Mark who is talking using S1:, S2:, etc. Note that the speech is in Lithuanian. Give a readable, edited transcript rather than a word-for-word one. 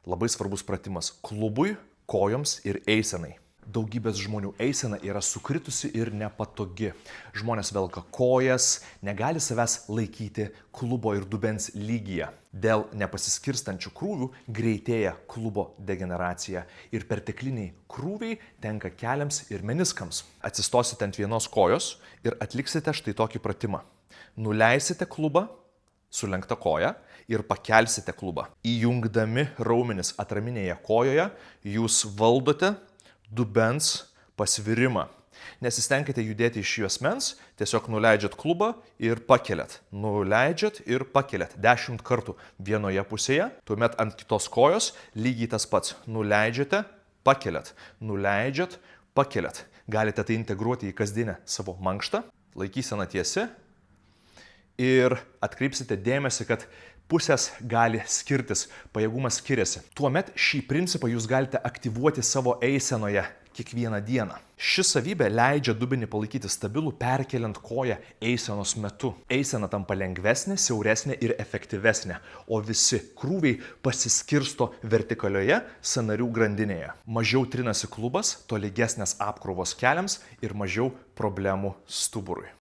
S1: Labai svarbus pratimas klubui, kojoms ir eisenai. Daugybės žmonių eisena yra sukritusi ir nepatogi. Žmonės velka kojas, negali savęs laikyti klubo ir dubens lygyje. Dėl nepasiskirstančių krūvių greitėja klubo degeneracija ir pertekliniai krūviai tenka keliams ir meniskams. Atsistosite ant vienos kojos ir atliksite štai tokį pratimą. Nuleisite klubą, sulenkta koja, ir pakelsite klubą. Įjungdami raumenis atraminėje kojoje, jūs valdote dubens pasvirimą. Nesistengkite judėti iš juosmens, tiesiog nuleidžiat klubą ir pakeliat. Nuleidžiat ir pakeliat 10 kartų vienoje pusėje, tuomet ant kitos kojos lygiai tas pats. Nuleidžiate, pakeliat. Nuleidžiat, pakeliat. Galite tai integruoti į kasdienę savo mankštą, laikysena tiesi ir atkreipsite dėmesį, kad pusės gali skirtis, pajėgumas skiriasi. Tuomet šį principą jūs galite aktyvuoti savo eisenoje kiekvieną dieną. Ši savybė leidžia dubenį palaikyti stabilų, perkeliant koją eisenos metu. Eisena tampa lengvesnė, siauresnė ir efektyvesnė, o visi krūviai pasiskirsto vertikalioje sąnarių grandinėje. Mažiau trinasi klubas, tolygesnės apkrovos keliams ir mažiau problemų stuburui.